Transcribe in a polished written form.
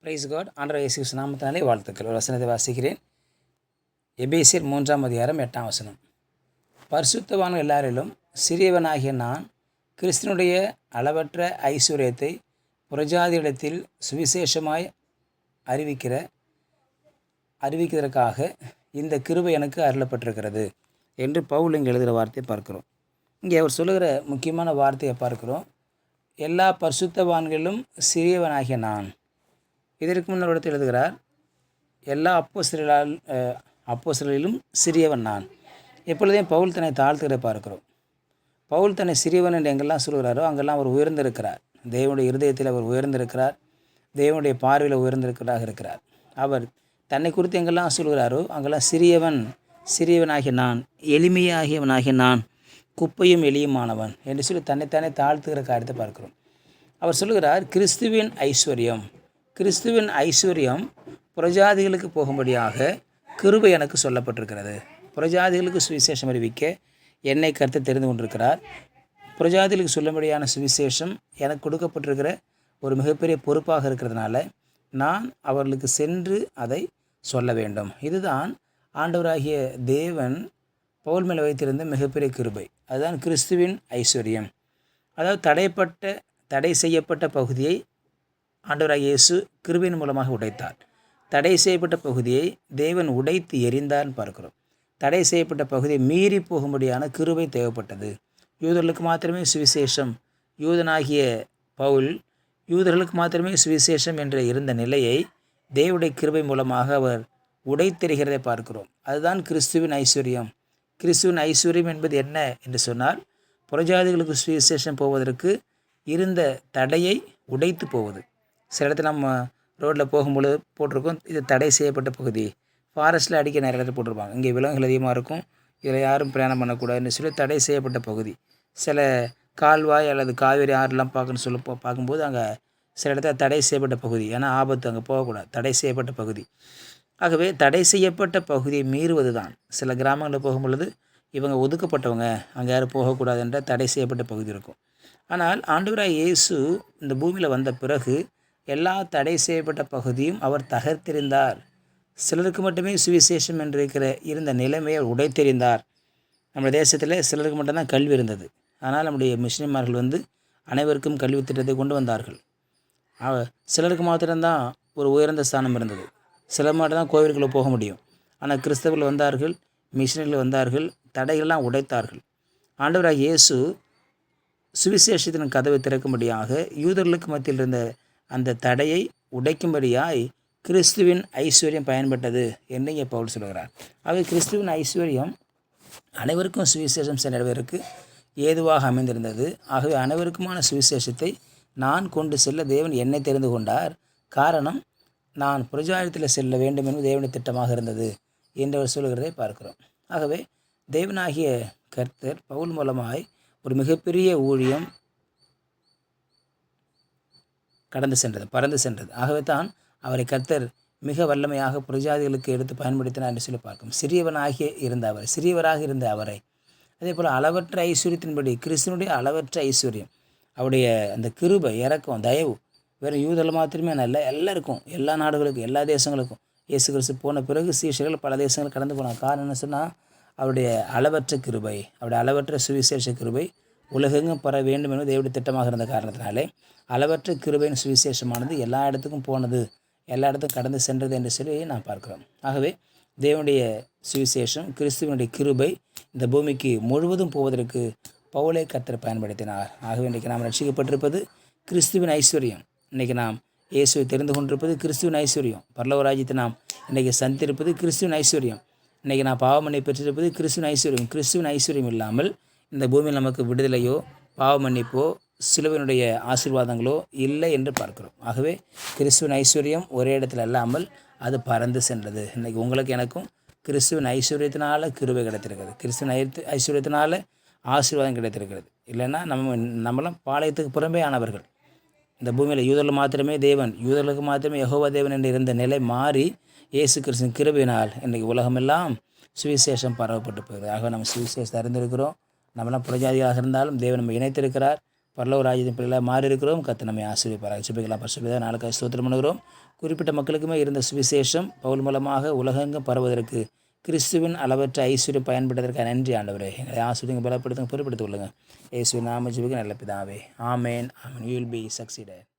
Price God. ஆண்டவர் இயேசு கிறிஸ்து நாமத்தினாலே வாழ்த்துக்கள். ஒரு வசனத்தை வாசிக்கிறேன். எபேசியர் 3:8 பரிசுத்தவான்கள் எல்லாரிலும் சிறியவனாகிய நான் கிறிஸ்துனுடைய அளவற்ற ஐஸ்வர்யத்தை புறஜாதியிடத்தில் சுவிசேஷமாய் அறிவிக்கிறதற்காக இந்த கிருபை எனக்கு அருளப்பட்டிருக்கிறது என்று பவுல் இங்கே எழுதுகிற வார்த்தையை பார்க்கிறோம். இங்கே அவர் சொல்லுகிற முக்கியமான வார்த்தையை பார்க்கிறோம். எல்லா பரிசுத்தவான்களிலும் சிறியவனாகிய நான். இதற்கு முன்னர் இடத்தில் எழுதுகிறார், எல்லா அப்போஸ்தலரிலும் சிறியவன் நான். எப்பொழுதையும் பவுல் தன்னை தாழ்த்துகிற பார்க்கிறோம். பவுல் தன்னை சிறியவன் என்று எங்கெல்லாம் சொல்கிறாரோ அங்கெல்லாம் அவர் உயர்ந்திருக்கிறார். தேவனுடைய இருதயத்தில் அவர் உயர்ந்திருக்கிறார். தேவனுடைய பார்வையில் உயர்ந்திருக்கிறதாக இருக்கிறார். அவர் தன்னை குறித்து எங்கெல்லாம் சொல்கிறாரோ அங்கெல்லாம் சிறியவனாகிய நான், எளிமையாகியவனாகிய நான், குப்பையும் எளியுமானவன் என்று சொல்லி தன்னைத்தானே தாழ்த்துகிற காரியத்தை பார்க்கிறோம். அவர் சொல்லுகிறார், கிறிஸ்துவின் ஐஸ்வர்யம் புறஜாதிகளுக்கு போகும்படியாக கிருபை எனக்கு சொல்லப்பட்டிருக்கிறது. புறஜாதிகளுக்கு சுவிசேஷம் அறிவிக்க என்னை கர்த்தர் தெரிந்து கொண்டிருக்கிறார். புறஜாதிகளுக்கு சொல்லும்படியான சுவிசேஷம் எனக்கு கொடுக்கப்பட்டிருக்கிற ஒரு மிகப்பெரிய பொறுப்பாக இருக்கிறதுனால நான் அவர்களுக்கு சென்று அதை சொல்ல வேண்டும். இதுதான் ஆண்டவராகிய தேவன் பவுல் மேல் வைத்திருந்த மிகப்பெரிய கிருபை. அதுதான் கிறிஸ்துவின் ஐஸ்வர்யம். அதாவது தடை செய்யப்பட்ட பகுதியை ஆண்டவராகிய இயேசு கிருபையின் மூலமாக உடைத்தார். தடை செய்யப்பட்ட பகுதியை தேவன் உடைத்து எறிந்தார்னு பார்க்கிறோம். தடை செய்யப்பட்ட பகுதியை மீறி போகும்படியான கிருபை தேவைப்பட்டது. யூதர்களுக்கு மாத்திரமே சுவிசேஷம், யூதனாகிய பவுல் யூதர்களுக்கு மாத்திரமே சுவிசேஷம் என்ற இருந்த நிலையை தேவனுடைய கிருபை மூலமாக அவர் உடைத்தெறிகிறதை பார்க்கிறோம். அதுதான் கிறிஸ்துவின் ஐஸ்வர்யம். கிறிஸ்துவின் ஐஸ்வர்யம் என்பது என்ன என்று சொன்னால், புறஜாதிகளுக்கு சுவிசேஷம் போவதற்கு இருந்த தடையை உடைத்து போவது. சில இடத்துல நம்ம ரோட்டில் போகும்பொழுது போட்டிருக்கோம், இது தடை செய்யப்பட்ட பகுதி. ஃபாரஸ்ட்டில் அடிக்க நிறைய இடத்துல போட்டிருப்பாங்க, இங்கே விலங்குகள் அதிகமாக இருக்கும், இதில் யாரும் பிரயாணம் பண்ணக்கூடாதுன்னு சொல்லி தடை செய்யப்பட்ட பகுதி. சில கால்வாய் அல்லது காவேரி ஆறுலாம் பார்க்கும்போது அங்கே சில இடத்துல தடை செய்யப்பட்ட பகுதி, ஏன்னா ஆபத்து, அங்கே போகக்கூடாது, தடை செய்யப்பட்ட பகுதி. ஆகவே தடை செய்யப்பட்ட பகுதியை மீறுவது தான். சில கிராமங்களில் போகும்பொழுது இவங்க ஒதுக்கப்பட்டவங்க, அங்கே யாரும் போகக்கூடாது என்ற தடை செய்யப்பட்ட பகுதி இருக்கும். ஆனால் ஆண்டவராகிய இயேசு இந்த பூமியில் வந்த பிறகு எல்லா தடை செய்யப்பட்ட பகுதியும் அவர் தகர்த்தெறிந்தார். சிலருக்கு மட்டுமே சுவிசேஷம் என்று இருந்த நிலைமையை உடைத்தெறிந்தார். நம்ம தேசத்தில் சிலருக்கு மட்டும்தான் கல்வி இருந்தது. ஆனால் நம்முடைய மிஷினரிமார்கள் அனைவருக்கும் கல்வி திட்டத்தை கொண்டு வந்தார்கள். சிலருக்கு மாத்திரம்தான் ஒரு உயர்ந்த ஸ்தானம் இருந்தது. சிலர் மட்டும்தான் கோவிலுக்குள்ளே போக முடியும். ஆனால் கிறிஸ்தவர்கள் வந்தார்கள், மிஷினரிகள் வந்தார்கள், தடைகள்லாம் உடைத்தார்கள். ஆண்டவராகிய இயேசு சுவிசேஷத்தின் கதவை திறக்கும்படியாக யூதர்களுக்கு மத்தியில் இருந்த அந்த தடையை உடைக்கும்படியாய் கிறிஸ்துவின் ஐஸ்வர்யம் பயன்பட்டது என்று இங்கே பவுல் சொல்கிறார். ஆகவே கிறிஸ்துவின் ஐஸ்வர்யம் அனைவருக்கும் சுவிசேஷம் சென்றவருக்கு ஏதுவாக அமைந்திருந்தது. ஆகவே அனைவருக்குமான சுவிசேஷத்தை நான் கொண்டு செல்ல தேவன் என்னை தெரிந்து கொண்டார். காரணம், நான் புறஜாதியில் செல்ல வேண்டும் என்பது தேவனுடைய திட்டமாக இருந்தது என்று அவர் சொல்கிறதை பார்க்கிறோம். ஆகவே தேவனாகிய கர்த்தர் பவுல் மூலமாய் ஒரு மிகப்பெரிய ஊழியம் பறந்து சென்றது. ஆகவே தான் அவரை கர்த்தர் மிக வல்லமையாக புறஜாதிகளுக்கு எடுத்து பயன்படுத்தினார் என்று சொல்லி பார்க்கும். சிறியவராக இருந்த அவரை அதே போல் அளவற்ற ஐஸ்வர்யத்தின்படி, கிறிஸ்துவனுடைய அளவற்ற ஐஸ்வர்யம், அவருடைய அந்த கிருபை, இரக்கம், தயவு வேறு யூதர்கள் மாத்திரமே அல்ல, எல்லாருக்கும், எல்லா நாடுகளுக்கும், எல்லா தேசங்களுக்கும். இயேசு கிறிஸ்து போன பிறகு சீஷர்கள் பல தேசங்கள் கடந்து போனார். காரணம் என்ன சொன்னால், அவருடைய அளவற்ற கிருபை, அவருடைய அளவற்ற சுவிசேஷ கிருபை உலகெங்கும் பெற வேண்டும் என்பது தேவனுடைய திட்டமாக இருந்த காரணத்தினாலே அளவற்ற கிருபையின் சுவிசேஷமானது எல்லா இடத்துக்கும் போனது, எல்லா இடத்துக்கும் கடந்து சென்றது என்று சொல்லி நாம் பார்க்கிறோம். ஆகவே தேவனுடைய சுவிசேஷம், கிறிஸ்துவனுடைய கிருபை இந்த பூமிக்கு முழுவதும் போவதற்கு பவுலை கர்த்தர் பயன்படுத்தினார். ஆகவே இன்றைக்கி நாம் ரட்சிக்கப்பட்டிருப்பது கிறிஸ்துவின் ஐஸ்வர்யம். இன்றைக்கி நாம் இயேசுவை தெரிந்து கொண்டிருப்பது கிறிஸ்துவின் ஐஸ்வர்யம். பரலோக ராஜ்யத்தை நாம் இன்றைக்கி சந்தித்திருப்பது கிறிஸ்துவின் ஐஸ்வர்யம். இன்றைக்கி நான் பாவமன்னை பெற்றிருப்பது கிறிஸ்துவின் ஐஸ்வர்யம். கிறிஸ்துவின் ஐஸ்வர்யம் இல்லாமல் இந்த பூமியில் நமக்கு விடுதலையோ, பாவமன்னிப்போ, சிலுவையினுடைய ஆசீர்வாதங்களோ இல்லை என்று பார்க்கிறோம். ஆகவே கிறிஸ்துவின் ஐஸ்வர்யம் ஒரே இடத்துல இல்லாமல் அது பறந்து சென்றது. இன்றைக்கி உங்களுக்கு எனக்கும் கிறிஸ்துவின் ஐஸ்வர்யத்தினால கிருபை கிடைத்திருக்கிறது. கிறிஸ்துவின் ஐஸ்வர்யத்தினால ஆசீர்வாதம் கிடைத்திருக்கிறது. இல்லைன்னா நம்மளாம் பாளையத்துக்கு புறம்பே ஆனவர்கள். இந்த பூமியில் யூதர்களுக்கு மாத்திரமே யெகோவா தேவன் என்று இருந்த நிலை மாறி இயேசு கிறிஸ்துவின் கிருபையினால் இன்றைக்கி உலகமெல்லாம் சுவிசேஷம் பரவப்பட்டு போகிறது. ஆக நம்ம சுவிசேஷத்தை அறிந்திருக்கிறோம். நம்மளாம் புறஜாதியாக இருந்தாலும் தேவன் நம்ம இணைத்திருக்கிறார். பரலோக ராஜ்யத்தின் பிள்ளைகளாக மாறி இருக்கிறோம். கர்த்தர் நம்மை ஆசீர்வதிப்பாராக. ஜெபிக்கலாம். பரிசுத்த நாளுக்காக ஸ்தோத்திரம் பண்ணுகிறோம். குறிப்பிட்ட மக்களுக்குமே இருந்த சுவிசேஷம் பவுல் மூலமாக உலகெங்கும் பரவுவதற்கு கிறிஸ்துவின் அளவற்ற ஐஸ்வர்யம் பயன்படுவதற்காக நன்றி ஆண்டவரே. எங்களை ஆசீர்வதிங்க, பலப்படுத்துங்க, பொறுப்படுத்திக் கொள்ளுங்கள். இயேசுவின் நாம ஜெபிக்கிறேன் நல்ல பிதாவே. ஆமேன். ஆமேன். You will be succeeded.